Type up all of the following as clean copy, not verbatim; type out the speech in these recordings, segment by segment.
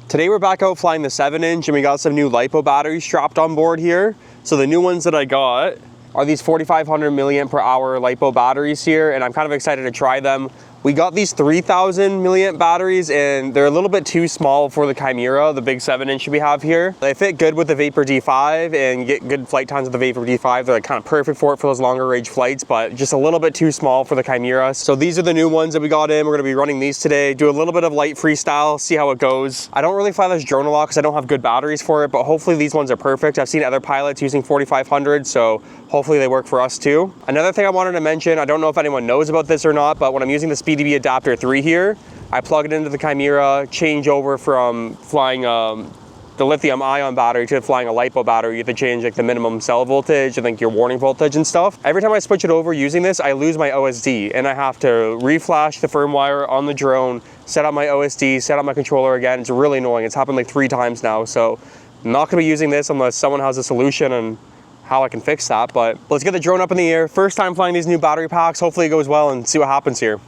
Today we're back out flying the 7-inch and we got some new LiPo batteries strapped on board here. So the new ones that I got are these 4,500 milliamp per hour LiPo batteries here, and I'm kind of excited to try them. We got these 3,000 milliamp batteries and they're a little bit too small for the Chimera, the big 7-inch we have here. They fit good with the Vapor D5 and get good flight times with the Vapor D5. They're like kind of perfect for it for those longer range flights, but just a little bit too small for the Chimera. So these are the new ones that we got in. We're gonna be running these today, do a little bit of light freestyle, see how it goes. I don't really fly this drone a lot because I don't have good batteries for it, but hopefully these ones are perfect. I've seen other pilots using 4,500, so hopefully they work for us too. Another thing I wanted to mention, I don't know if anyone knows about this or not, but when I'm using the SpeedyBee Adapter 3 here, I plug it into the Chimera, change over from flying the lithium ion battery to flying a LiPo battery. You have to change like the minimum cell voltage, I think your warning voltage and stuff. Every time I switch it over using this, I lose my OSD and I have to reflash the firmware on the drone, set up my OSD, set up my controller again. It's really annoying. It's happened like 3 times now, so I'm not gonna be using this unless someone has a solution and how I can fix that. But let's get the drone up in the air. First time flying these new battery packs. Hopefully it goes well and see what happens here.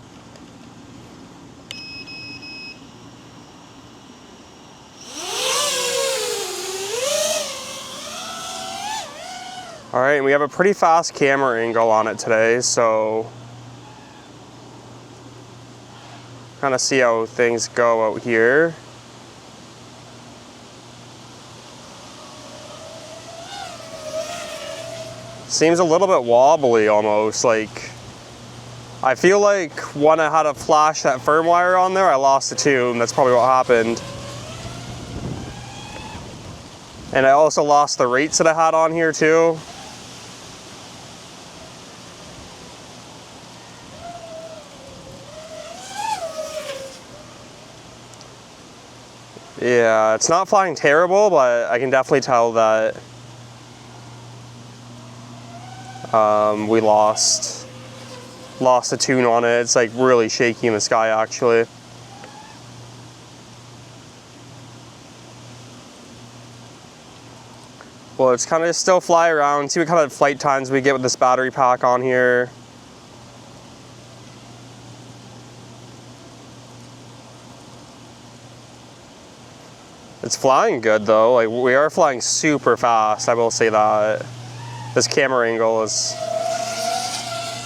All right, and we have a pretty fast camera angle on it today, so kind of see how things go out here. Seems a little bit wobbly almost, like I feel like when I had to flash that firmware on there, I lost the tune. That's probably what happened. And I also lost the rates that I had on here too. Yeah, it's not flying terrible, but I can definitely tell that we lost the tune on it. It's like really shaky in the sky actually. Well, it's kind of still fly around, see what kind of flight times we get with this battery pack on here. It's flying good though, like we are flying super fast, I will say that. This camera angle is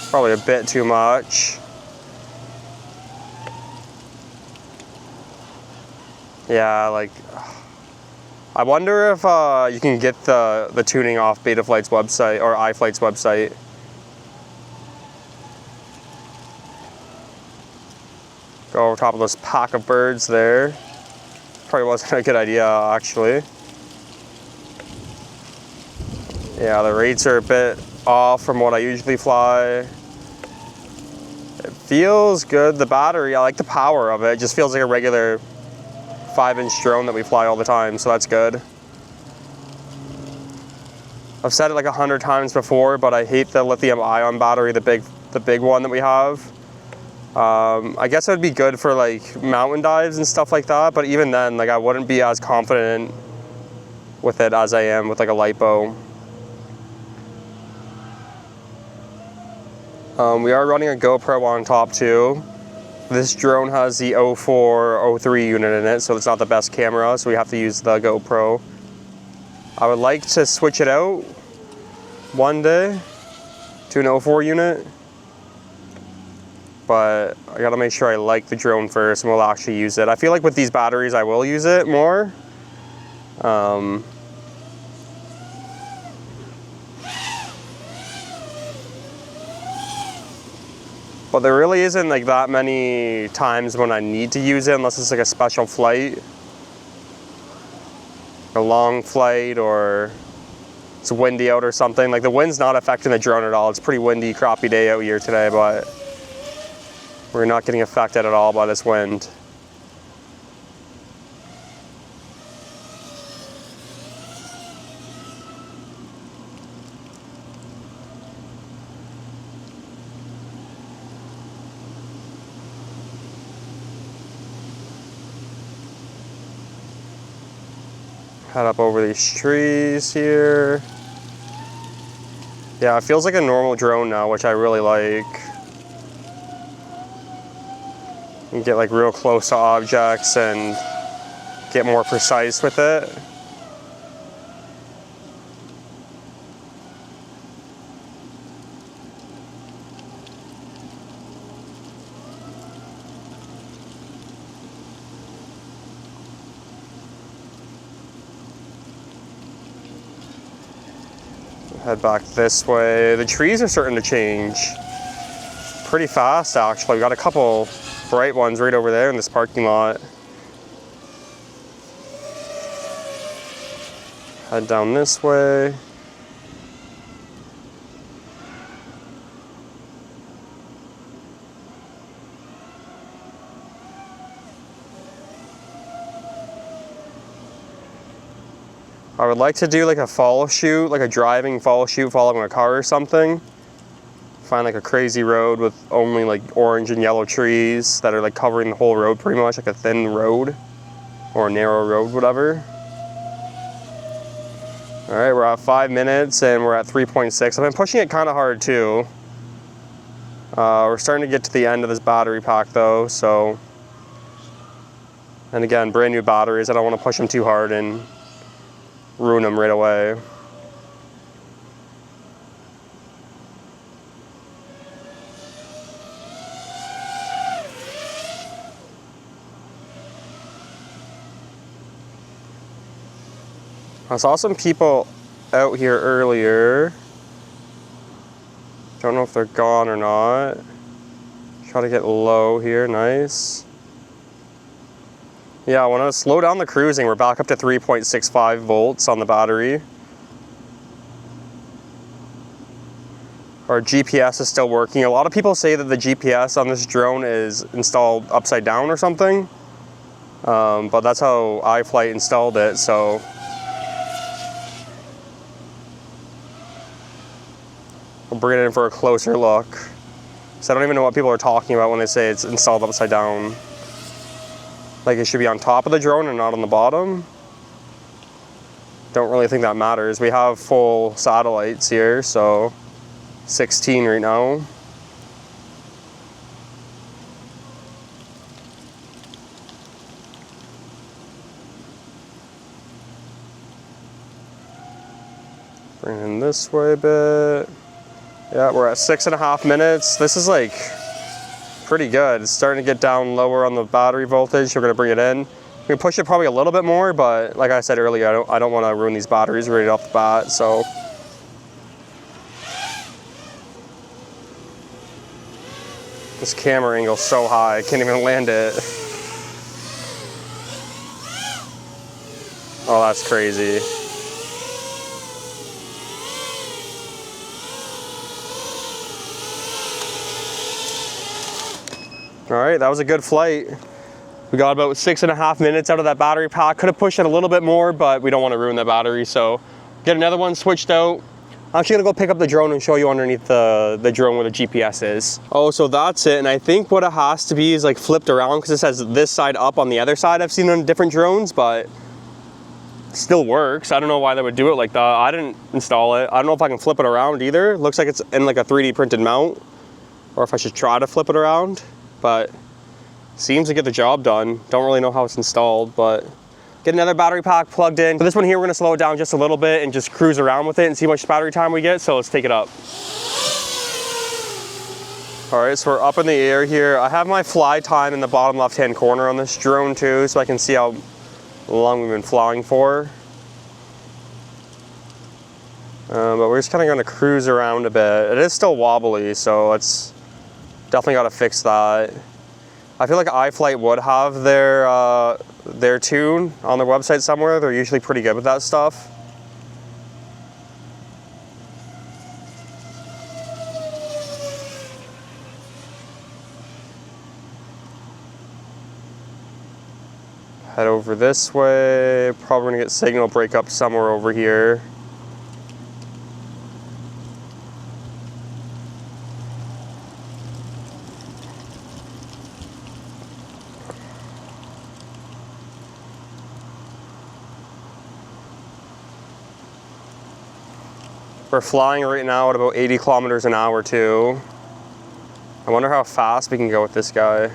probably a bit too much. Yeah, like, I wonder if you can get the tuning off Betaflight's website or iFlight's website. Go over top of this pack of birds there. Probably wasn't a good idea actually. Yeah, the rates are a bit off from what I usually fly. It feels good. The battery, I like the power of it. It just feels like a regular 5-inch drone that we fly all the time, so that's good. I've said it like 100 times before, but I hate the lithium ion battery, the big one that we have. I guess it would be good for like mountain dives and stuff like that, but even then, like I wouldn't be as confident with it as I am with like a LiPo. We are running a GoPro on top too. This drone has the O3 unit in it, so it's not the best camera, so we have to use the GoPro. I would like to switch it out one day to an O4 unit, but I gotta make sure I like the drone first and we'll actually use it. I feel like with these batteries I will use it more. But there really isn't like that many times when I need to use it unless it's like a special flight. A long flight or it's windy out or something. Like the wind's not affecting the drone at all. It's a pretty windy, crappy day out here today, but we're not getting affected at all by this wind. Head up over these trees here. Yeah, it feels like a normal drone now, which I really like. You can get like real close to objects and get more precise with it. Head back this way. The trees are starting to change pretty fast, actually. We got a couple bright ones right over there in this parking lot. Head down this way. I would like to do like a fall shoot, like a driving fall shoot following a car or something. Find like a crazy road with only like orange and yellow trees that are like covering the whole road pretty much, like a thin road or a narrow road, whatever. All right, we're at 5 minutes and we're at 3.6. I've been pushing it kind of hard too. We're starting to get to the end of this battery pack though, so. And again, brand new batteries. I don't want to push them too hard and ruin them right away. I saw some people out here earlier. Don't know if they're gone or not. Try to get low here, nice. Yeah, when I slow down the cruising, we're back up to 3.65 volts on the battery. Our GPS is still working. A lot of people say that the GPS on this drone is installed upside down or something. But that's how iFlight installed it, so. We'll bring it in for a closer look. So I don't even know what people are talking about when they say it's installed upside down. Like it should be on top of the drone and not on the bottom. Don't really think that matters. We have full satellites here, so 16 right now. Bring it in this way a bit. Yeah, we're at 6.5 minutes. This is like pretty good. It's starting to get down lower on the battery voltage. We're gonna bring it in. We can push it probably a little bit more, but like I said earlier, I don't want to ruin these batteries right off the bat. So this camera angle's so high, I can't even land it. Oh, that's crazy. All right, that was a good flight. We got about 6.5 minutes out of that battery pack. Could have pushed it a little bit more, but we don't want to ruin the battery, so get another one switched out. I'm actually gonna go pick up the drone and show you underneath the drone where the GPS is. Oh, so that's it, and I think what it has to be is like flipped around because it says this side up on the other side. I've seen on different drones, but it still works. I don't know why they would do it like that. I didn't install it. I don't know if I can flip it around either. It looks like it's in like a 3D printed mount, or if I should try to flip it around. But seems to get the job done. Don't really know how it's installed, but get another battery pack plugged in. For this one here, we're gonna slow it down just a little bit and just cruise around with it and see how much battery time we get, so let's take it up. All right, so we're up in the air here. I have my fly time in the bottom left-hand corner on this drone too, so I can see how long we've been flying for. But we're just kind of gonna cruise around a bit. It is still wobbly, so it's definitely got to fix that. I feel like iFlight would have their tune on their website somewhere. They're usually pretty good with that stuff. Head over this way. Probably gonna get signal breakup somewhere over here. We're flying right now at about 80 kilometers an hour too. I wonder how fast we can go with this guy.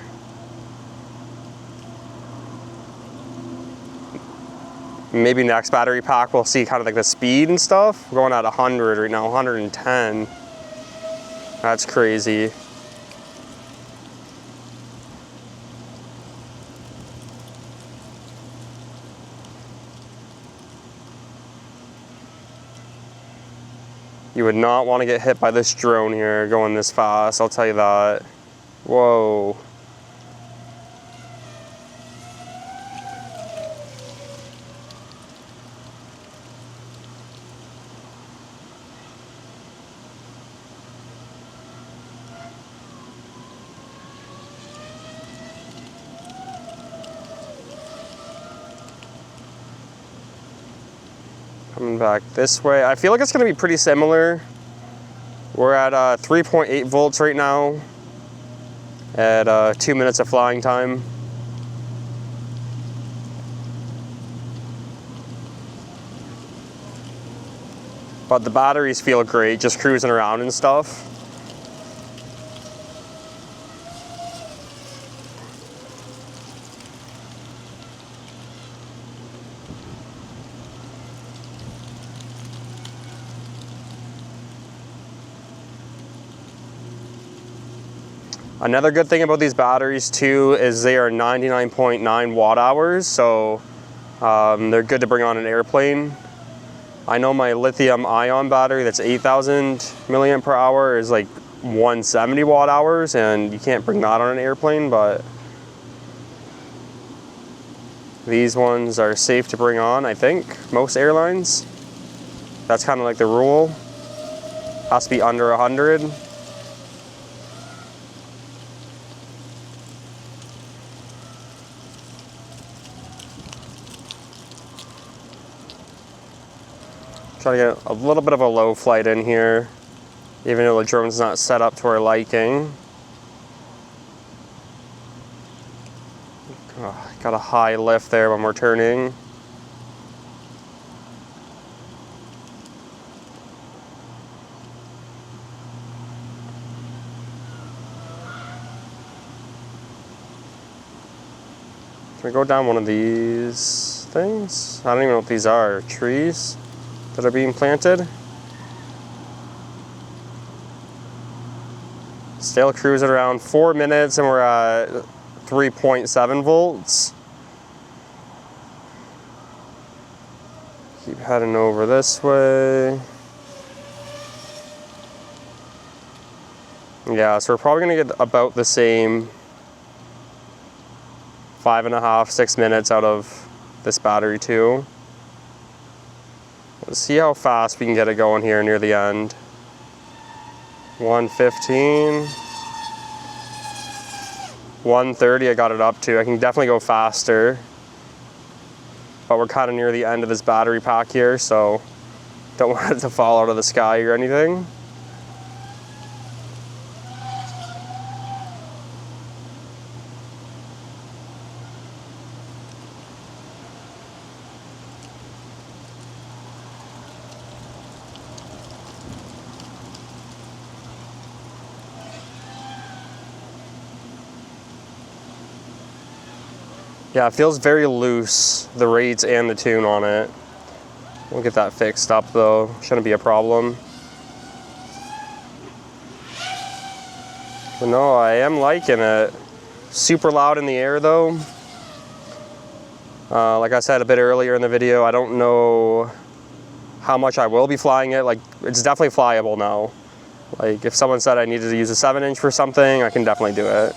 Maybe next battery pack we'll see kind of like the speed and stuff. We're going at 100 right now, 110. That's crazy. You would not want to get hit by this drone here going this fast, I'll tell you that. Whoa. Coming back this way. I feel like it's going to be pretty similar. We're at 3.8 volts right now at 2 minutes of flying time. But the batteries feel great, just cruising around and stuff. Another good thing about these batteries too is they are 99.9 watt hours, so they're good to bring on an airplane. I know my lithium ion battery that's 8,000 milliamp per hour is like 170 watt hours, and you can't bring that on an airplane, but these ones are safe to bring on, I think, most airlines. That's kind of like the rule. Has to be under 100. Try to get a little bit of a low flight in here, even though the drone's not set up to our liking. Oh, got a high lift there when we're turning. Can we go down one of these things? I don't even know what these are. Trees that are being planted. Still cruising around 4 minutes and we're at 3.7 volts. Keep heading over this way. Yeah, so we're probably gonna get about the same 5.5, 6 minutes out of this battery too. Let's see how fast we can get it going here near the end. 115. 130 I got it up to. I can definitely go faster. But we're kind of near the end of this battery pack here, so don't want it to fall out of the sky or anything. Yeah, it feels very loose, the rates and the tune on it. We'll get that fixed up though, shouldn't be a problem. But no, I am liking it. Super loud in the air though. Like I said a bit earlier in the video, I don't know how much I will be flying it. Like, it's definitely flyable now. Like, if someone said I needed to use a 7-inch for something, I can definitely do it.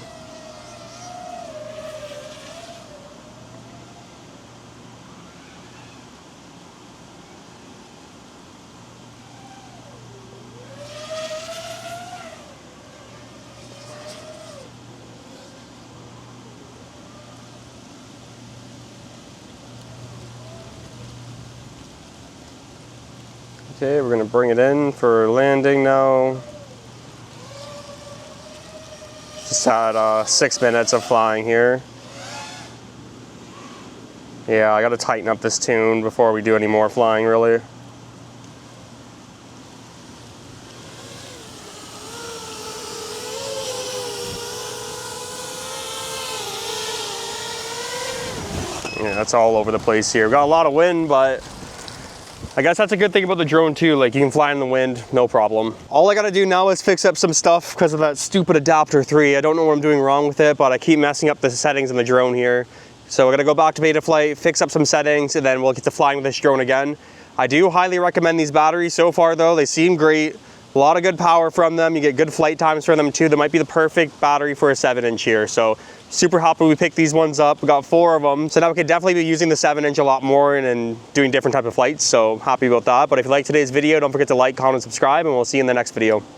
Okay, we're gonna bring it in for landing now. Just had 6 minutes of flying here. Yeah, I gotta tighten up this tune before we do any more flying, really. Yeah, that's all over the place here. We've got a lot of wind, but I guess that's a good thing about the drone too. Like, you can fly in the wind, no problem. All I gotta do now is fix up some stuff because of that stupid adapter 3. I don't know what I'm doing wrong with it, but I keep messing up the settings in the drone here. So we're gonna go back to Betaflight, fix up some settings, and then we'll get to flying with this drone again. I do highly recommend these batteries so far though. They seem great. A lot of good power from them. You get good flight times from them too. They might be the perfect battery for a 7-inch here. So super happy we picked these ones up. We got 4 of them. So now we could definitely be using the 7-inch a lot more and doing different type of flights. So happy about that. But if you like today's video, don't forget to like, comment, and subscribe, and we'll see you in the next video.